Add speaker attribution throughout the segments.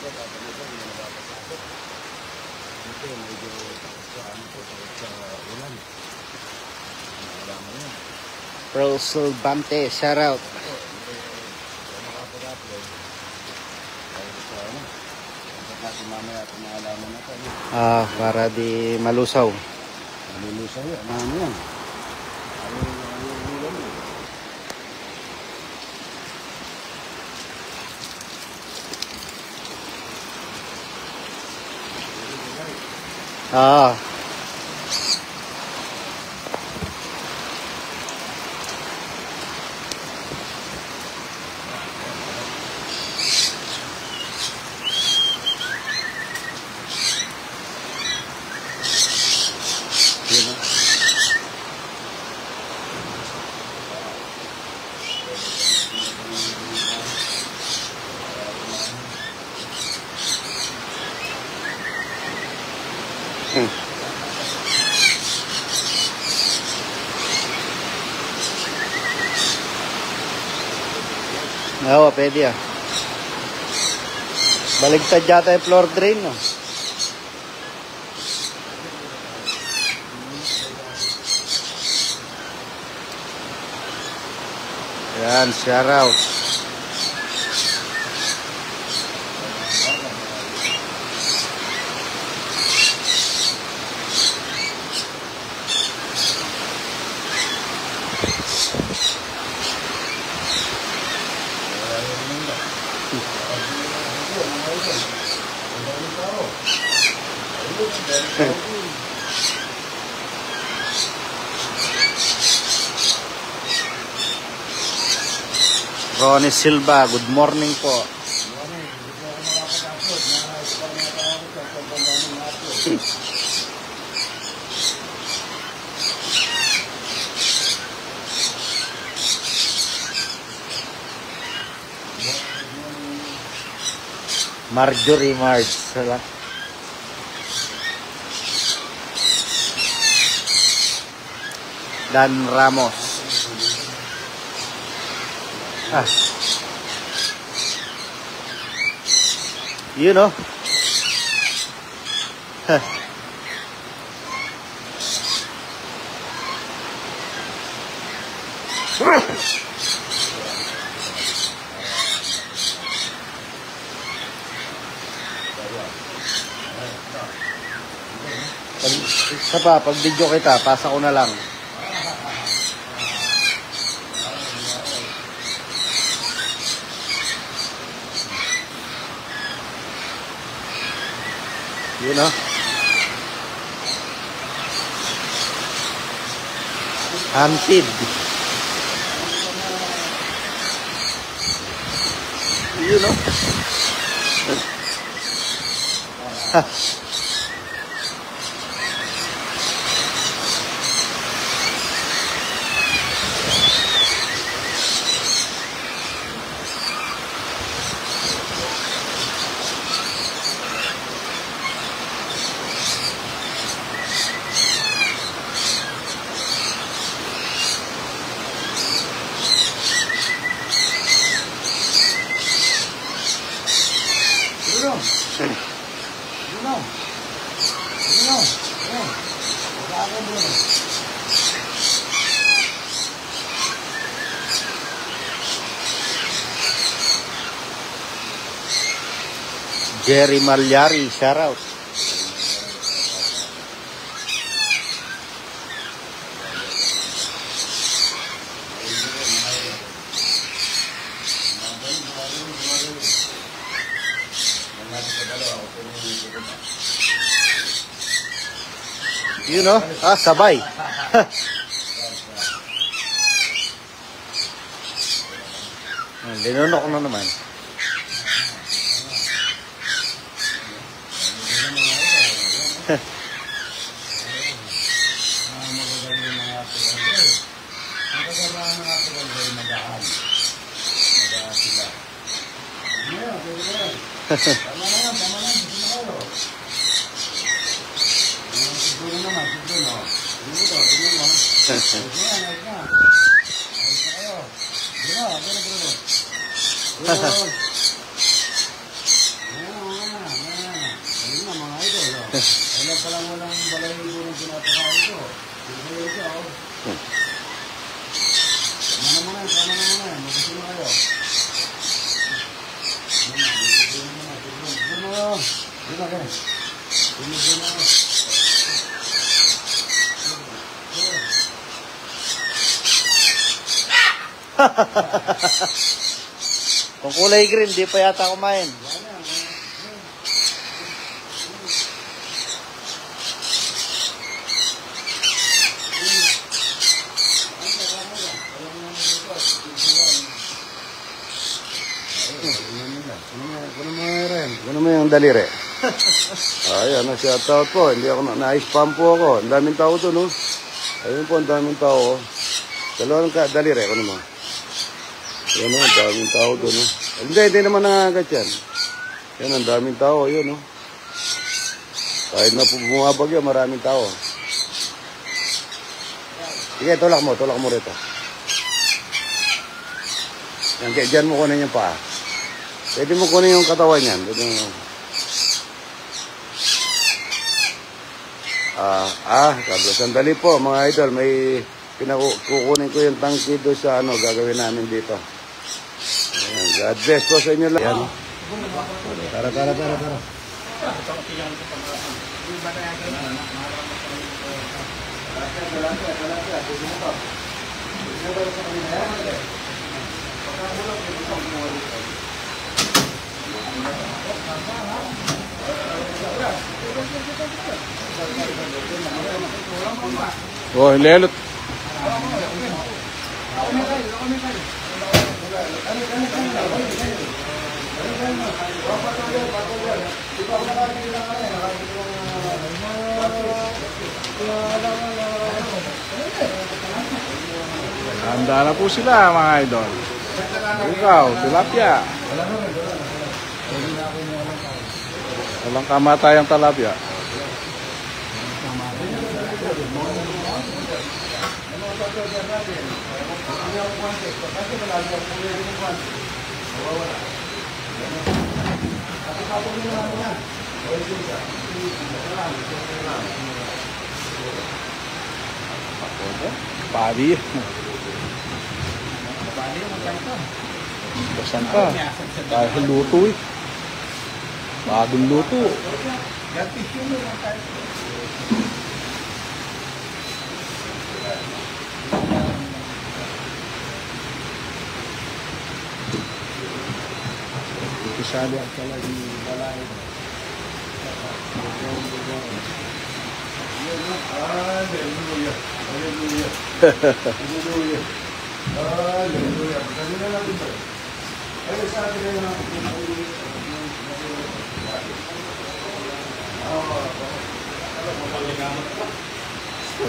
Speaker 1: Ito, medyo sa ano po, sa ulan.
Speaker 2: Rosel Bante, shout out. Para di malusaw.
Speaker 1: Malusaw yan, ano yan?
Speaker 2: Oo, pwede ah. Baligtad yata yung floor drain, no? Yan, shout out. Ronnie Silva, good morning po. Marjorie Marge. Dan Ramos. You know. Isa pa, pag video kita, pasa ko na lang. You know? Hunted. You know? Jerry Malyari, shout out. You know, sabay. Linunok na naman.
Speaker 1: Wala palang walang balahibo ng pinapakain ko. Sige siya, oh. Tama na muna, tama na muna. Mabusin mo kayo. Dito ka.
Speaker 2: Kung kulay green, di pa yata kumain.
Speaker 1: Kuno mo yung daliri. Ayan, na-shoutout po. Hindi ako na-spam po ako. Ang daming tao to, no? Ayun po, ang daming tao. Dalawang daliri, kuno mo. Yan o, ang daming tao to, no? Hindi naman nangagat yan. Yan, ang daming tao. Yun, no? Kahit na bumabagyo, maraming tao. Sige, tulak mo rito. Yan, dyan mo kunin yung paa. Pwede mo kunin yung katawan yan. Pwede mo. Sandali po mga idol. May kukunin ko yung tangki doon sa gagawin namin dito. Ayan, God bless po sa inyo lang. Ayan. Tara.
Speaker 2: Oh, lelot. Handa na po sila mga idol. Ikaw, tilapia. Walang kamatayang tilapia. Padi. Basan pa. Dahil luto eh. Bagong luto. Isali ang talagang balay. Hallelujah. Hallelujah. Hallelujah. Hallelujah. Hallelujah lang ito. Ay, sa atin na lang.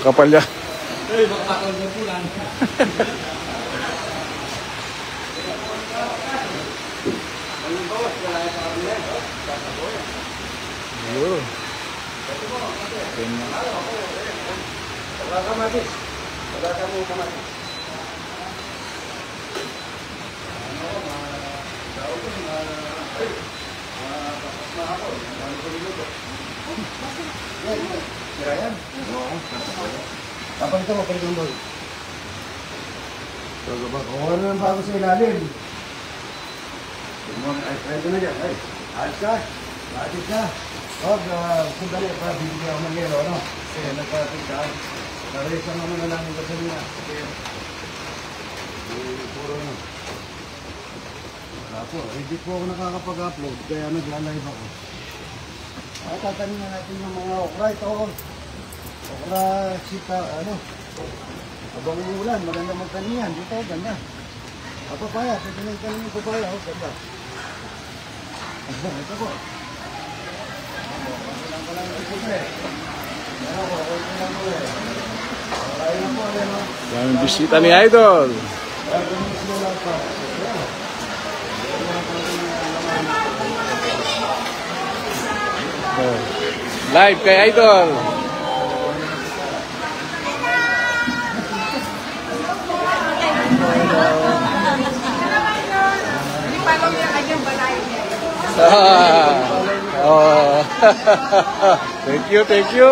Speaker 2: Kapal niya.
Speaker 3: Eh, bakakal na po lang.
Speaker 2: Siguro.
Speaker 1: Wala ka matis. Wala ka mo kamatis. Kira yan? Oo. Kapag ito, kapag ito doon. Oo, ano ang bago sa ilalim? Ay, ito na dyan. Ay, alis ka. Alis ka. Huwag, sandali pa, bibigyan ako ng yelo, ano? Kasi nagpapit ka. Naresa naman na lang yung gasolina. Kasi, puro na. Wala po, hindi po ako nakakapag-upload, kaya nagla-live ako. Ay, tatanin na natin yung mga okra. Ito, okra, sita, abang ulan, maganda magtanim yan. Dito, ganda. Papaya, pwede na itanim yung papaya, ganda. Ito po.
Speaker 2: Daming bisita ni Idol. Live kay Idol. Oh. Thank you, thank you.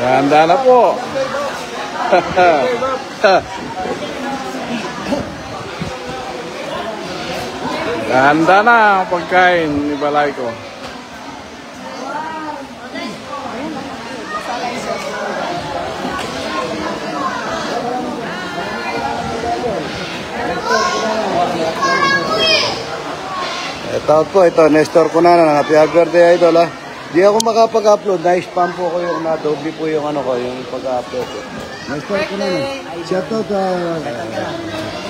Speaker 2: Ganda na po. Ganda na ang pagkain ni Balay ko.
Speaker 1: Ito, Nestor Cunanan. Happy birthday, Idol, ha. Di ako makapag-upload. Na-spam po ko yung na-doble po yung ano ko, yung pag-upload ko. Nestor Cunanan. Shout out,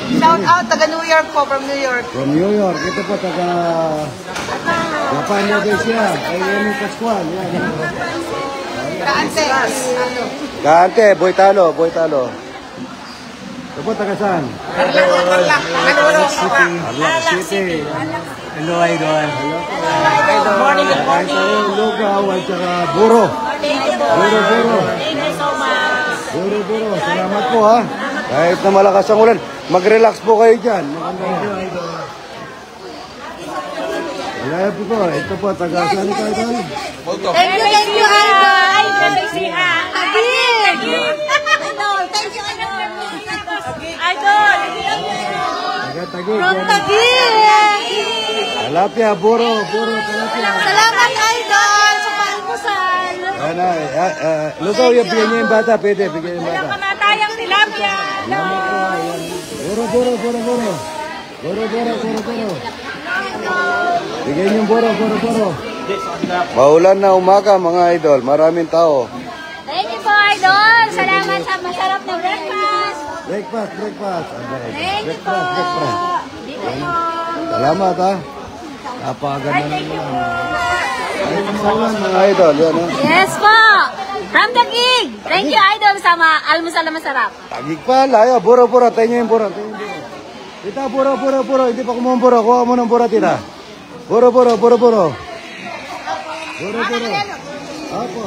Speaker 4: Shout out, taga New York po, from New York.
Speaker 1: from New York. Ito po, taga Japan na din siya. Ay, Emi Pascual. Yan.
Speaker 4: Kaante.
Speaker 1: Kaante, Boy Talo. Ito po, taga saan?
Speaker 4: Tarlac.
Speaker 1: City.
Speaker 3: Hello, Idol.
Speaker 4: Good morning, good
Speaker 1: Ay, tayo, Lugaw, at saka Buro. Buro.
Speaker 4: Thank you so much.
Speaker 1: Buro. Salamat po, ha. Kahit na malakas ang ulan, mag-relax po kayo dyan. Maganda. Wala po po. Ito po, taga saan ito, Idol?
Speaker 4: Thank you, Idol.
Speaker 1: Taga-tagig.
Speaker 4: From Taguig.
Speaker 1: Talapia, Buro, Talapia.
Speaker 4: Salamat, Idol, sa pag-almusal.
Speaker 1: Ano, Lugaw, bigyan niyo yung bata. Pwede, bigyan yung bata.
Speaker 4: Kamatayang tilapia.
Speaker 1: Buro. Bigyan niyo yung Buro. Maulan na umaga, mga idol. Maraming tao.
Speaker 5: Thank you po, Idol. Salamat sa masarap na breakfast.
Speaker 1: Breakfast.
Speaker 5: Thank you po. Dito po.
Speaker 1: Salamat, ha. Napakaganda naman. Salamat, mga idol. Yan, ha.
Speaker 5: Yes po. From the gig. Thank you, Idol, sa almusal na masarap.
Speaker 1: Tagig pa, layo. Buro. Tayo niyo yung Buro. Tita, Buro. Hindi pa kumuha ng Buro. Kuha mo ng Buro, tita. Buro. Apo.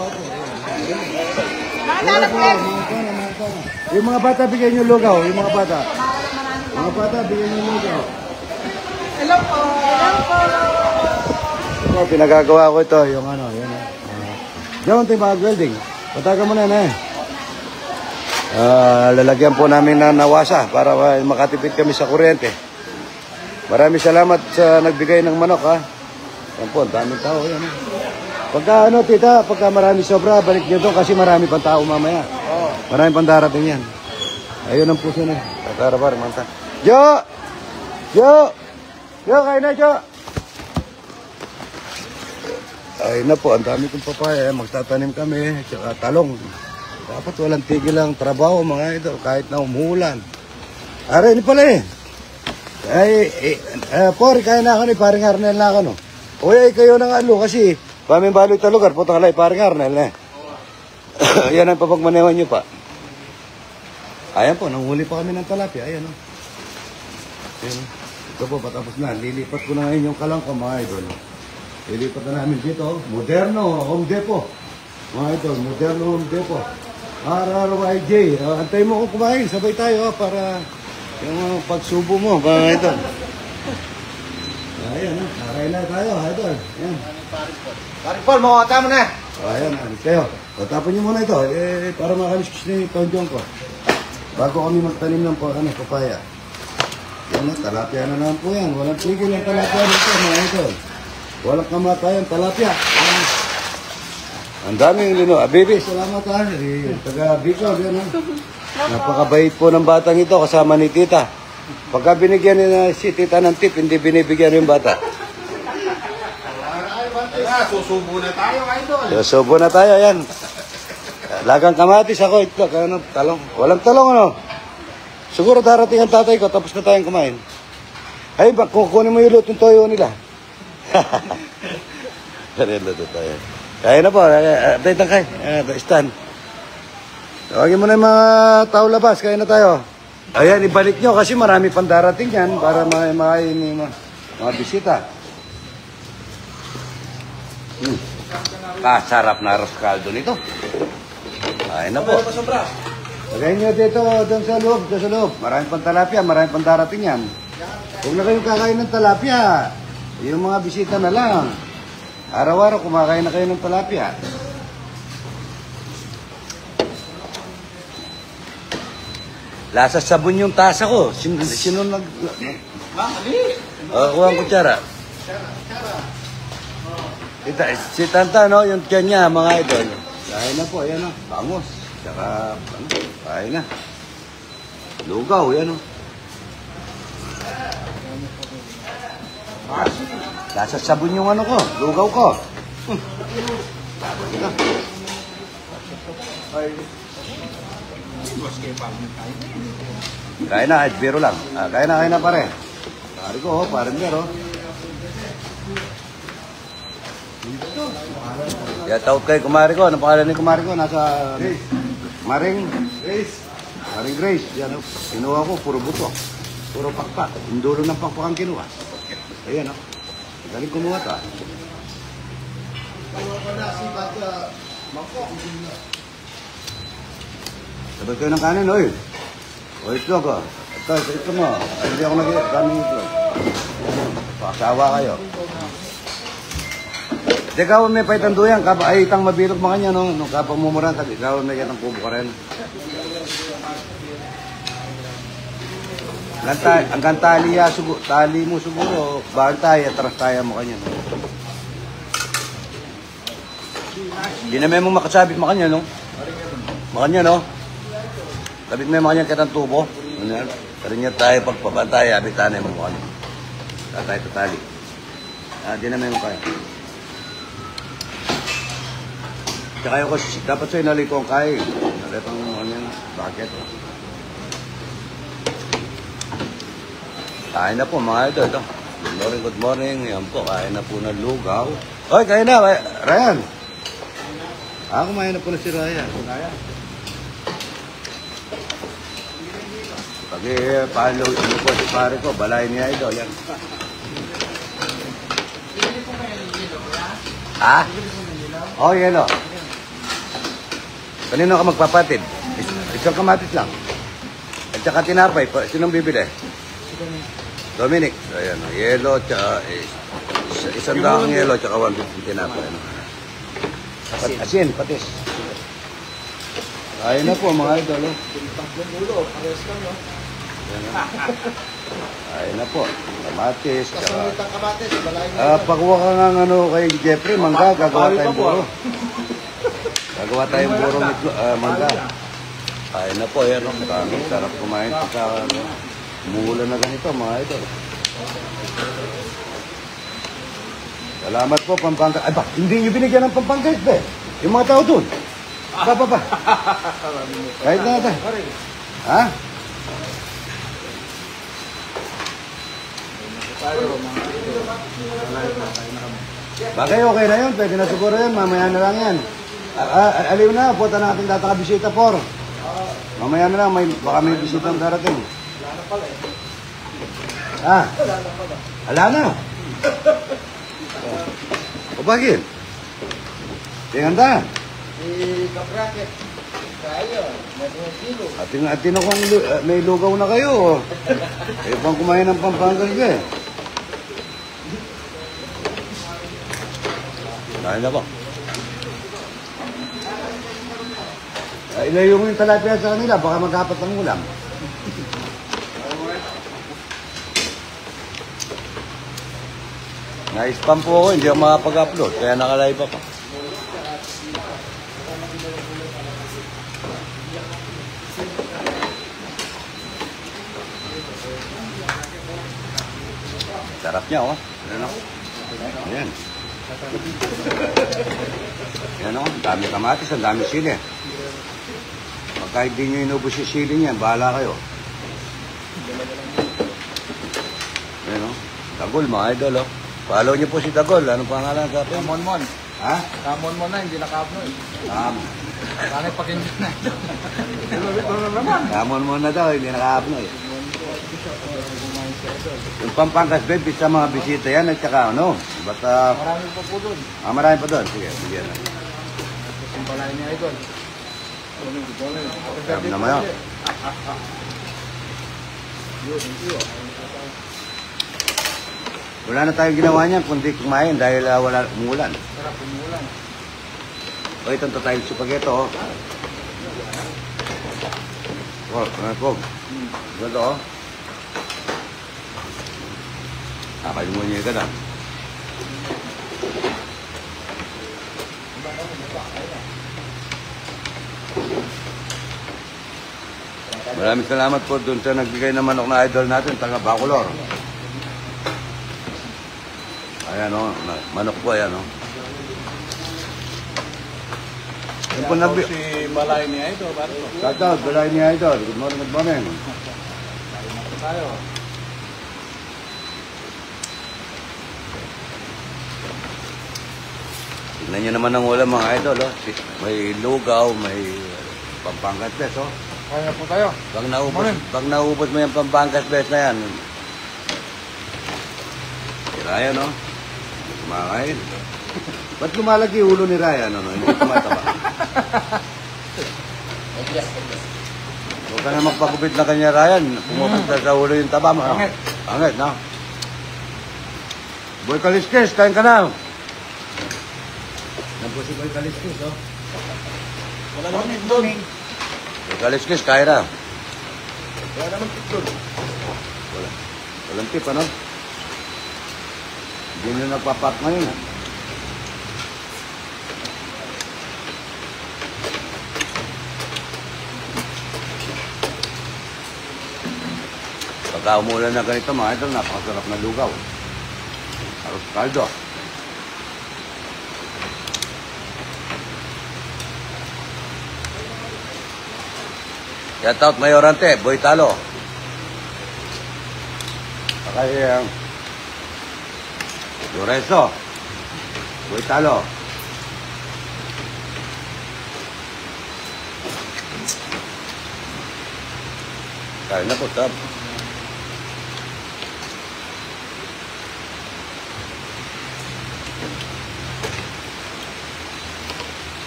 Speaker 1: Yung mga bata, bigyan niyo lugaw. Yung mga bata, bigyan niyo lugaw.
Speaker 4: Hello po.
Speaker 1: Ito, pinagagawa ko ito. Yung ano, yan. Diyan tayo mag-welding. Pataga mo na yan, eh. Lalagyan po namin na nawasa para makatipid kami sa kuryente. Maraming salamat sa nagbigay ng manok, ha. Yan po, daming tao. Yan, eh. Pagka ano, tita, pagka marami sobra, balik nyo doon kasi marami pang tao mamaya. Marami pang darating yan. Ayun ang puso na. Tatara pa, manta. Jo, kain na, Jo. Ayun na po, ang dami kong papaya. Magtatanim kami, tsaka talong. Dapat walang tigil ang trabaho, mga ito, kahit na umuulan. Aray, ini pala eh. Pori, kaya na ako ni paring Arnel na ako, no? Uy, kayo ng alo kasi pamimbaloy ta lugar, puto kalay, paring Arnel, eh. Yan ang papagmanewan nyo pa. Ayan po, nanghuli pa kami ng talapia, ayan, no? Ayan, ito po, patapos na. Lilipat ko na ngayon yung kalangka, mga idol. Lilipat na namin dito, Moderno Home Depot. Mga idol, Moderno Home Depot. RRYJ, antay mo kung kumain, sabay tayo, para yung pagsubo mo, mga idol. Ayan, karay na tayo, idol. Ayan.
Speaker 3: Paring Paul, makakata mo na.
Speaker 1: Ayan, alis kayo. Tatapon nyo muna ito, para makaliskis na yung tonjong ko. Bago kami magtanim ng papaya. Yan na, talapia na naman po yan. Walang tigil ang talapia dito, mga idol. Walang kamatayan, talapia. Ayan. Ang daming lino. Baby, salamat, ha. Taga Bicol, yan, ha. Napakabait po ng batang ito, kasama ni tita. Pagka binigyan ni si tita ng tip, hindi binibigyan yung bata.
Speaker 3: Susubo na tayo, Idol.
Speaker 1: Susubo na tayo, yan. Lagang kamatis ako, ito, talong. Walang talong, ano? Siguro darating ang tatay ko, tapos na tayong kumain. Ay, kukunin mo yung lutong toyo nila. Kaya luto tayo. Kaya na po, tayo tangkay, stand. Tawagin mo na yung mga tao labas, kaya na tayo. Ayan, ibalik nyo kasi marami pang darating yan para makain yung mga bisita. Kasarap na arroz caldo nito. Ayun na po. Lagay nyo dito, doon sa loob, Maraming pang talapia, maraming pang darating yan. Huwag na kayong kakain ng talapia. Yung mga bisita na lang. Araw-araw kumakain na kayo ng talapia. Lasa sabon yung tasa ko. Sino nag... kuha ang kutsara. Si Tanta, no? Yung tiyan niya, mga idol. Kain na po, ayan o. Bangos. Tsaka, kain na. Lugaw, yan o. Lasa sabon yung ano ko, lugaw ko. Kain na, biro lang. Kain na pare. Pare ko, pare biro. Ya, taot kay kumari ko. Anong pangalan ni kumari ko? Nasa... Maring... Grace. Maring Grace. Yan o. Kinuha ko, puro buto. Puro pakpak. Yung dulo ng pakpak ang kinuha. Ayan o. Galing kumuha to. Sabay kayo ng kanin, oy. O itlog o. Ito mo. Hindi ako nag-kanin itlog. Pakasawa kayo. Ikaw may paitan doyan, ay itang mabilog mga niya, no? Nung kapag mumuran, ikaw may yan ang kubo ka rin. Hanggang tali mo siguro, bantay, atras tayo mo kanya. No? Hindi naman mo makasabit mo kanya, no? Makanya, no? Sabit mo yung makanya kitang tubo. Karinya tayo pagpapantay, abitan na mo kanya. Tatay tali. Hindi naman mo kaya. Tsaka yung kasi, dapat sa'yo naliko ang kain. Naletang ano yan, bakit? Kain na po mga idol. Good morning. Yan po, kain na po ng lugaw. Oy, kain na, Ryan. Kumain na po na si Ryan. Pag-palo, ano po si pare ko, balay niya idol. Yan. Oh, yelo. Kanino ka magpapatid? Isang kamatis lang. At saka tinapay. Sinong bibili? Dominic. Ayan. Yelo, tsaka isang daang yelo, tsaka 150 tinapay. Ano? Asin, patis. Ayun na po mga idol. Ayun na po. Kamatis. Pagkuha ka nga ano kay Jeffrey, mangga, gagawa tayong buro. Gagawa tayong buro mangga. Ayun na po, yan. Sarap kumain sa umuulan na ganito mga idol. Salamat po, Pampanga. Ay ba, hindi nyo binigyan ng Pampanga ba? Yung mga tao doon. Pa. Kahit na natin. Ha? Bagay, okay na yun. Pwede na siguro yun. Mamaya na lang yan. Aliw na, punta natin tataka-bisita por. Mamaya na lang, baka may bisitang darating. Ala na. O bakit? Tinganda.
Speaker 3: Kapraket. Kayo.
Speaker 1: Atin ako may lugaw na kayo. Pang kumain ng Pampangas ka eh. Kain na po. Ilayo mo yung talapia sa kanila, baka magapat ang ulam. Na-spam po ako, hindi ako makapag-upload, kaya naka-live ako. Sarap niya, oh. Ayan, oh. Ayan. Ayan, oh. Ang dami kamatis, ang dami sili. Kahit di nyo inubos yung sili niyan, bahala kayo. Ayan o. Tagol, mga idol o. Follow nyo po si Tagol. Anong pangalan sa atin?
Speaker 3: Monmon.
Speaker 1: Ha?
Speaker 3: Monmon na, hindi naka-upload. Bakit pakinggan na ito?
Speaker 1: Kamon mo na daw, hindi naka-upload. Yung Pampangas Bay, sa mga bisita yan at saka ano. Basta,
Speaker 3: Marami pa po doon.
Speaker 1: marami pa doon. Sige, bigyan na.
Speaker 3: Yung balay ni Idol.
Speaker 1: Sabi naman yun. Wala na tayong ginawa niyan kundi kumain dahil wala umulan.
Speaker 3: Sarap umulan.
Speaker 1: O, itong tatayong supagito, oh. Oh, ano po? Ganito, oh. Kakalimunin ka na. Maraming salamat po dun sa nagbigay ng manok na idol natin, taga Bacolor. Ayan, oh. Manok po, ayan, oh. Yan po nabi...
Speaker 2: Si Balay ni Idol, Barto.
Speaker 1: Shoutout, balay ni idol. Good morning, good morning.
Speaker 3: Tayo.
Speaker 1: Tignan nyo naman ang ulam mga idol, oh. May lugaw, may Pampangas Best, oh.
Speaker 3: Kaya po tayo.
Speaker 1: Pag naubos mo yung Pampangas Best na yan, si Ryan, oh. Kumakain. Ba't lumalaki ulo ni Ryan, ano? Hindi tumataba. Huwag ka na magpagupit na kanya, Ryan. Pumupunta sa ulo yung taba mo.
Speaker 3: Pangit.
Speaker 1: Pangit, no? Boy Kaliskis, kain ka na. Yan po si Boy Kaliskis, oh.
Speaker 2: Wala naman itlog.
Speaker 1: Boy Kaliskis, kain na.
Speaker 2: Wala naman itlog.
Speaker 1: Wala. Walang tip, ano? Hindi nyo nagpapak ngayon, ah. Pagka umulan na ganito, mga idol, napakasarap na lugaw. Arroz caldo. Shout out Mayorante, Boy Talo. Kaya Lorenzo, Boy Talo. Kaya na po, tab.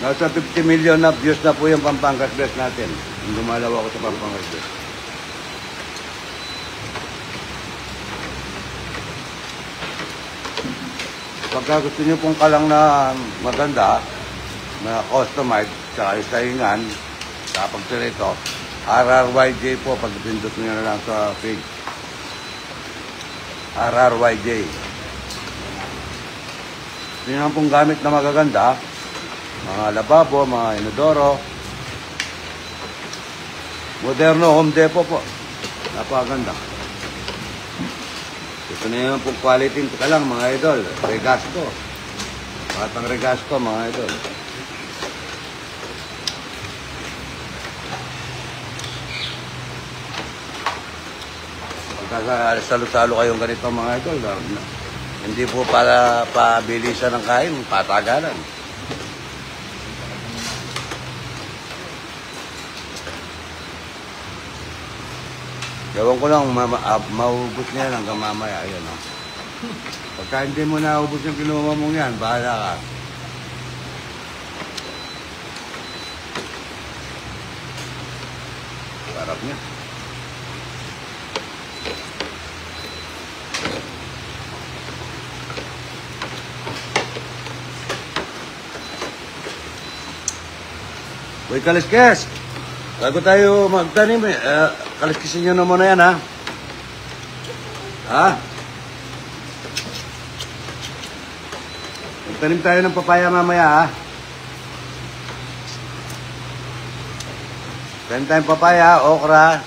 Speaker 1: Nasa 50 million na views na po yung Pampangas Best natin. Yung dumalaw ako sa Pampangas Best. Pagka gusto nyo pong kalang na maganda, na customized, sa isahingan, sa pagtirito, RRYJ po, pagpindot nyo na lang sa page. RRYJ. Yun ang pong gamit na magaganda, mga lababo, mga inodoro. Moderno Home Depot po. Napakaganda. Gusto na yun pong quality ka lang mga idol. Regasco. Batang Regasco mga idol. Pagka salo-salo kayong ganito mga idol, hindi po para pabilisan ng kain, patagalan. Gawin ko lang, maubos niya hanggang mamaya. Ayan, oh. Pagka hindi mo naubos yung kinuha mong yan, bahala ka. Sarap niya. Uy, Kaliskis! Bago tayo magtanim, kaliskisin nyo na muna yan, ha? Ha? Magtanim tayo ng papaya mamaya, ha? Tanim tayong papaya, okra.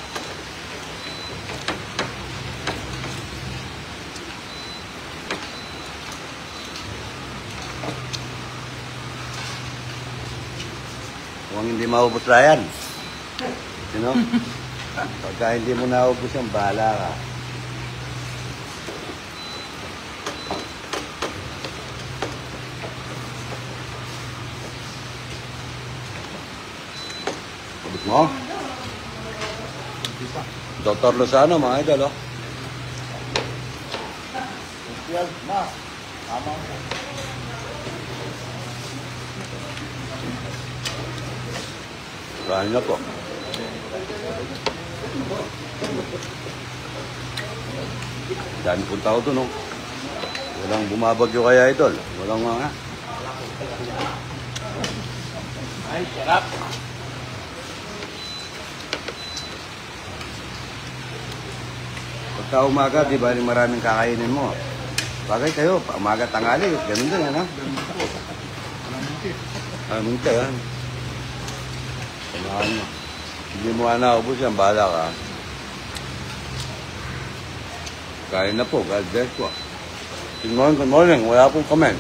Speaker 1: Huwag hindi maubos na yan. You know? Pagka hindi mo naubos yan, bahala ka. Ubus mo? Dr. Lozano, mga idol, oh.
Speaker 3: Yan, ma. Tama ko.
Speaker 1: Kain na po. Dami pong tao to, no? Walang bumabagyo kaya, idol. Walang mga...
Speaker 3: Ay, sarap.
Speaker 1: Pagka umaga, di ba, maraming kakainin mo. Bagay kayo, umaga tangali, ganun din, ano? Minta yan. Samahan mo. Hindi mo nga naubos yan, bahala ka. Kain na po, God bless po. Good morning, good morning. Wala pong comment.